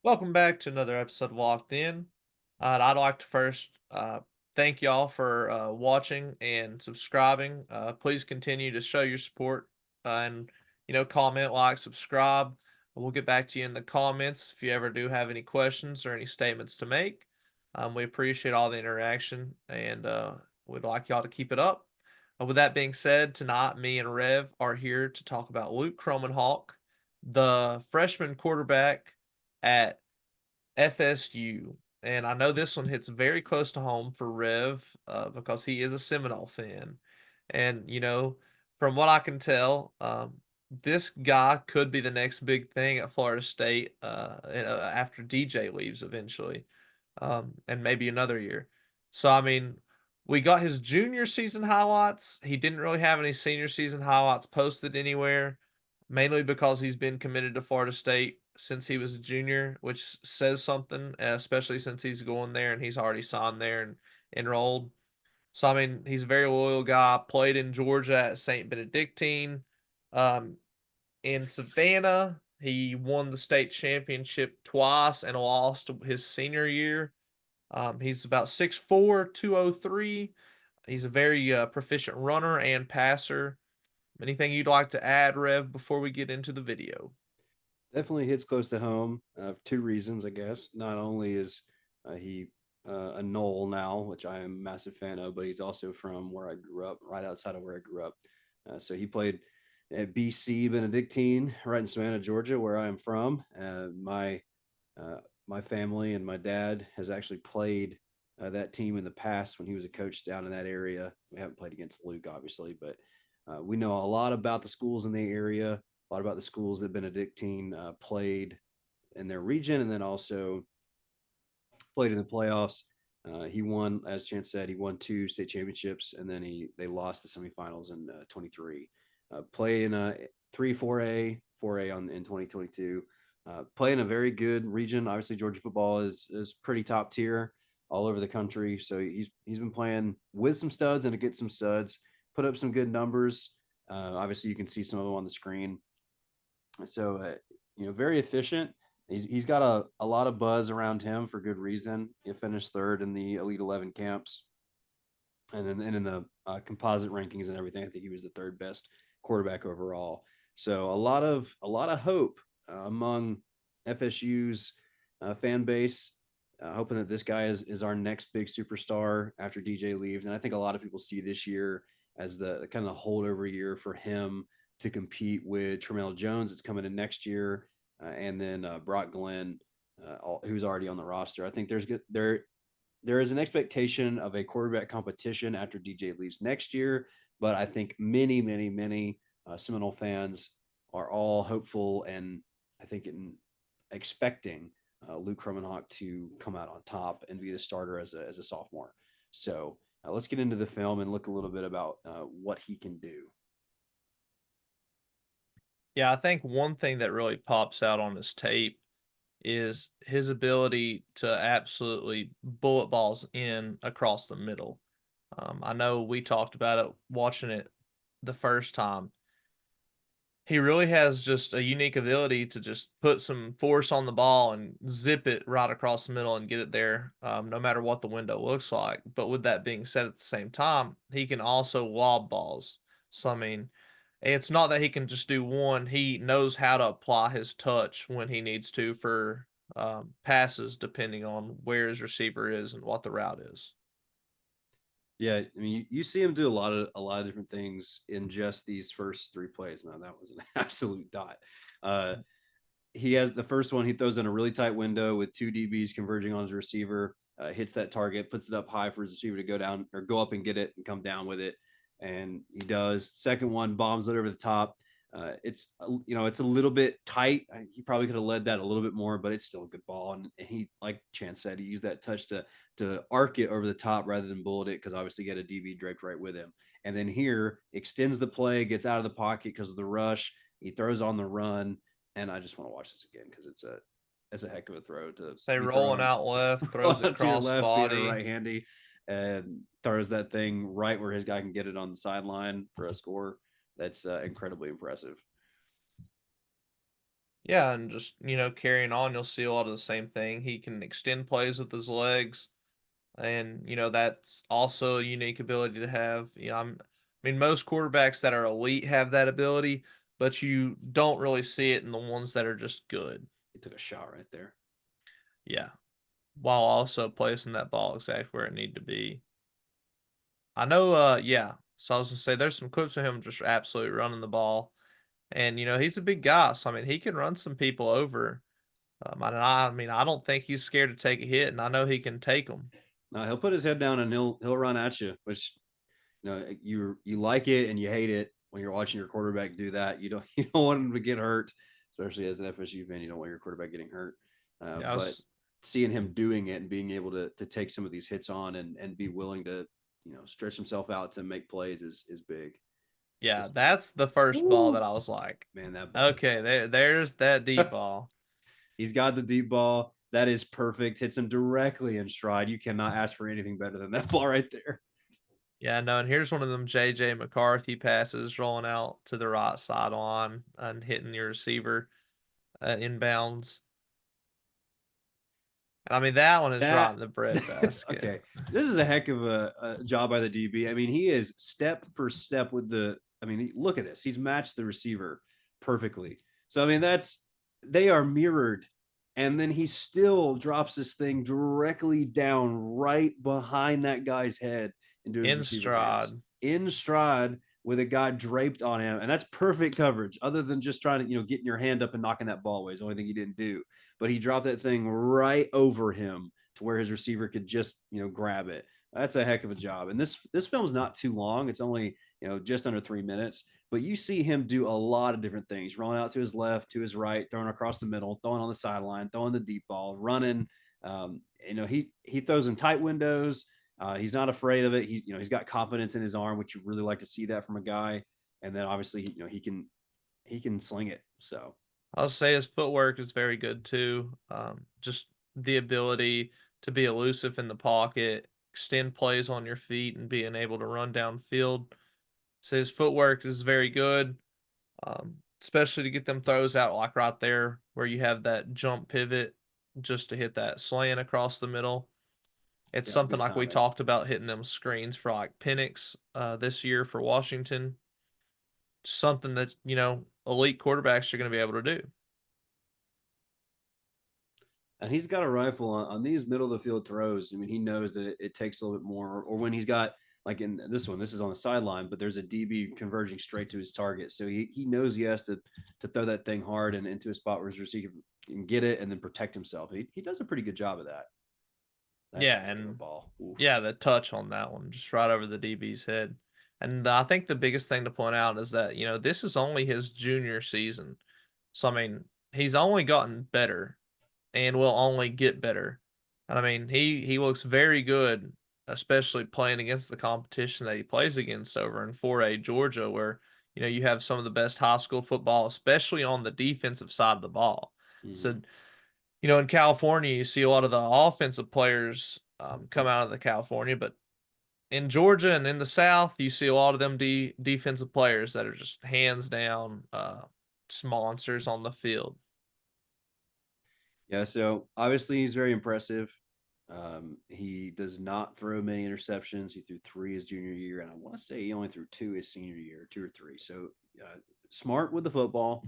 Welcome back to another episode of Locked In. I'd like to first thank y'all for watching and subscribing. Please continue to show your support and comment, like, subscribe. We'll get back to you in the comments if you ever do have any questions or any statements to make. We appreciate all the interaction and we'd like y'all to keep it up. With that being said, tonight me and Rev are here to talk about Luke Kromenhoek, the freshman quarterback at FSU. And I know this one hits very close to home for Rev because he is a Seminole fan. And, from what I can tell, this guy could be the next big thing at Florida State after DJ leaves eventually, and maybe another year. So, I mean, we got his junior season highlights. He didn't really have any senior season highlights posted anywhere, mainly because he's been committed to Florida State since he was a junior, which says something, especially since he's going there and he's already signed there and enrolled. So, I mean, he's a very loyal guy. Played in Georgia at St. Benedictine. Um, in Savannah, he won the state championship twice and lost his senior year. He's about 6'4", 203. He's a very proficient runner and passer. Anything you'd like to add, Rev, before we get into the video? Definitely hits close to home. For two reasons, I guess. Not only is he a Knoll now, which I am a massive fan of, but he's also from where I grew up, right outside of where I grew up. So he played at BC Benedictine, right in Savannah, Georgia, where I am from. Uh, my family and my dad has actually played that team in the past when he was a coach down in that area. We haven't played against Luke, obviously, but we know a lot about the schools in the area, a lot about the schools that Benedictine played in their region, and then also played in the playoffs. He won, as Chance said, he won two state championships, and then they lost the semifinals in 23. Play in a 3-4A on in 2022. Play in a very good region. Obviously, Georgia football is pretty top tier all over the country. So he's been playing with some studs and against some studs. Put up some good numbers. Obviously, you can see some of them on the screen. So very efficient. He's got a lot of buzz around him for good reason. He finished third in the Elite 11 camps, and in the composite rankings and everything. I think he was the third best quarterback overall. So a lot of hope among FSU's fan base, hoping that this guy is our next big superstar after DJ leaves. And I think a lot of people see this year as the kind of holdover year for him to compete with Tremel Jones. It's coming in next year, and then Brock Glenn, who's already on the roster. I think there is an expectation of a quarterback competition after DJ leaves next year, but I think many Seminole fans are all hopeful and I think expecting Luke Kromenhoek to come out on top and be the starter as a sophomore. So let's get into the film and look a little bit about what he can do. Yeah, I think one thing that really pops out on his tape is his ability to absolutely bullet balls in across the middle. I know we talked about it watching it the first time. He really has just a unique ability to just put some force on the ball and zip it right across the middle and get it there, no matter what the window looks like. But with that being said, at the same time, he can also lob balls. So, I mean, it's not that he can just do one. He knows how to apply his touch when he needs to for passes, depending on where his receiver is and what the route is. Yeah, I mean, you see him do a lot of different things in just these first three plays. Man, that was an absolute dot. Uh, he has the first one. He throws in a really tight window with two DBs converging on his receiver. Hits that target, puts it up high for his receiver to go down or go up and get it and come down with it, and he does. Second one bombs it over the top. It's a little bit tight. He probably could have led that a little bit more, but it's still a good ball. And he, like Chance said, he used that touch to arc it over the top rather than bullet it because obviously he had a DB draped right with him. And then here extends the play, gets out of the pocket because of the rush. He throws on the run, and I just want to watch this again because it's a heck of a throw to Say be rolling throwing out left, throws it to your cross left, being a body. right handy, and throws that thing right where his guy can get it on the sideline for a score. That's incredibly impressive. Yeah, and just, carrying on, you'll see a lot of the same thing. He can extend plays with his legs, and, that's also a unique ability to have. I mean, most quarterbacks that are elite have that ability, but you don't really see it in the ones that are just good. He took a shot right there. Yeah, while also placing that ball exactly where it need to be. I know, yeah. So I was gonna say there's some clips of him just absolutely running the ball, and he's a big guy, so I mean he can run some people over. I mean I don't think he's scared to take a hit, and I know he can take them. No, he'll put his head down and he'll run at you, which you like it and you hate it when you're watching your quarterback do that. You don't you don't want him to get hurt, especially as an FSU fan. You don't want your quarterback getting hurt. Yeah, But seeing him doing it and being able to take some of these hits on and be willing to stretch himself out to make plays is big. yeah, This that's the first ball that woo, I was like, man, that ball is okay, there's that deep nice. ball. He's got the deep ball. That is perfect. Hits him directly in stride. You cannot ask for anything better than that ball right there. Yeah, no, and here's one of them JJ McCarthy passes rolling out to the right sideline and hitting your receiver inbounds. I mean, that one is right That in the breadbasket. okay. This is a heck of a job by the DB. I mean, he is step for step with the. I mean, look at this. He's matched the receiver perfectly. So I mean, that's they are mirrored, and then he still drops this thing directly down right behind that guy's head into his In receiver hands stride. in stride with a guy draped on him, and that's perfect coverage. Other than just trying to getting your hand up and knocking that ball away is the only thing he didn't do. But he dropped that thing right over him to where his receiver could just grab it. That's a heck of a job. And this film is not too long. It's only just under 3 minutes. But you see him do a lot of different things: rolling out to his left, to his right, throwing across the middle, throwing on the sideline, throwing the deep ball, running. He throws in tight windows. He's not afraid of it. He's got confidence in his arm, which you really like to see that from a guy. And then obviously he can sling it. So I'll say his footwork is very good too. Just the ability to be elusive in the pocket, extend plays on your feet, and being able to run downfield. So his footwork is very good, especially to get them throws out like right there where you have that jump pivot just to hit that slant across the middle. It's yeah, something good like we timing. talked about hitting them screens for like Penix this year for Washington. Something that, elite quarterbacks are going to be able to do. And he's got a rifle on these middle of the field throws. I mean, he knows that it takes a little bit more, or when he's got like in this one, this is on the sideline, but there's a DB converging straight to his target. So he knows he has to throw that thing hard and into a spot where his receiver can get it and then protect himself. He does a pretty good job of that. That's a Yeah, heck of a and ball. Oof. yeah, the touch on that one, just right over the DB's head. And I think the biggest thing to point out is that, this is only his junior season. So, I mean, he's only gotten better and will only get better. And I mean, he looks very good, especially playing against the competition that he plays against over in 4A Georgia, where, you have some of the best high school football, especially on the defensive side of the ball. Mm-hmm. So, in California, you see a lot of the offensive players come out of the California, but in Georgia and in the South, you see a lot of them defensive players that are just hands down just monsters on the field. Yeah, so obviously he's very impressive. He does not throw many interceptions. He threw three his junior year, and I want to say he only threw two his senior year, two or three. So smart with the football,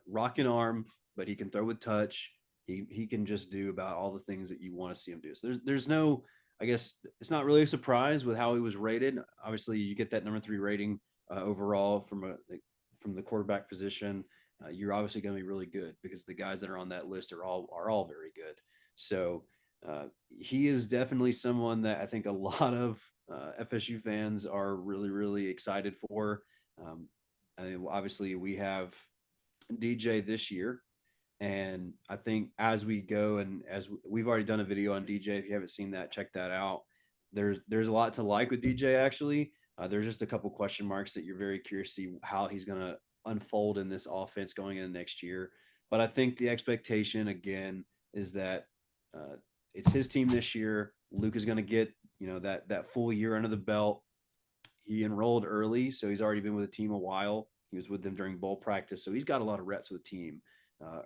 rocking arm, but he can throw with touch. He can just do about all the things that you want to see him do. So there's no, I guess it's not really a surprise with how he was rated. Obviously, you get that number 3 rating overall from the quarterback position. You're obviously going to be really good because the guys that are on that list are all very good. So he is definitely someone that I think a lot of FSU fans are really really excited for. Um, I mean, obviously we have DJ this year, and I think as we go and as we've already done a video on DJ, if you haven't seen that, check that out. There's a lot to like with DJ actually. There's just a couple question marks that you're very curious to see how he's going to unfold in this offense going into next year. But I think the expectation again is that uh, it's his team this year. Luke is going to get that full year under the belt. He enrolled early, so he's already been with the team a while. He was with them during bowl practice, so he's got a lot of reps with the team.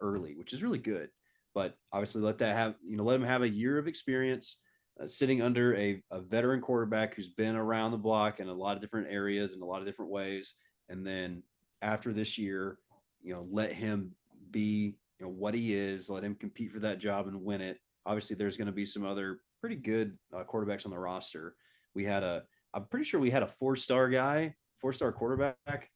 early, which is really good. But obviously, let him have a year of experience sitting under a veteran quarterback who's been around the block in a lot of different areas in a lot of different ways. And then after this year, let him be what he is. Let him compete for that job and win it. Obviously, there's going to be some other pretty good quarterbacks on the roster. I'm pretty sure we had a four-star guy, four-star quarterback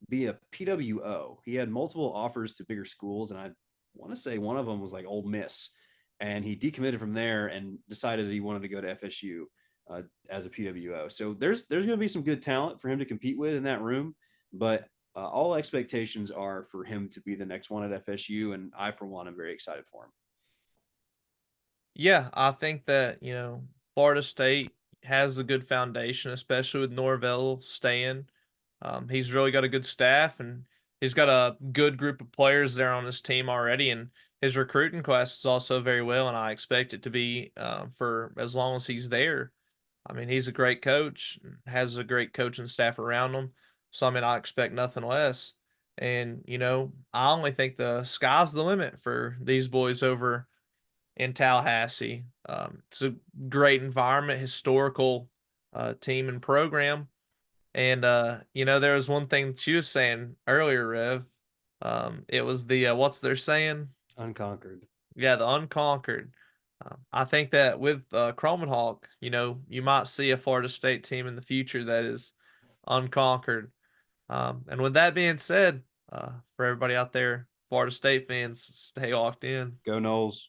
be a PWO. He had multiple offers to bigger schools, and I want to say one of them was like Ole Miss, and he decommitted from there and decided that he wanted to go to FSU as a PWO. So there's going to be some good talent for him to compete with in that room, but all expectations are for him to be the next one at FSU, and I, for one, am very excited for him. Yeah, I think that, Florida State has a good foundation, especially with Norvell staying. He's really got a good staff, and he's got a good group of players there on his team already. And his recruiting class is also very well, and I expect it to be for as long as he's there. I mean, he's a great coach, has a great coaching staff around him. So, I mean, I expect nothing less. And, I only think the sky's the limit for these boys over in Tallahassee. It's a great environment, historical team and program. And there was one thing that you was saying earlier, Rev. It was the what's they're saying? Unconquered. Yeah, the unconquered. I think that with Kromenhoek, you might see a Florida State team in the future that is unconquered. And with that being said, for everybody out there, Florida State fans, stay locked in. Go Noles.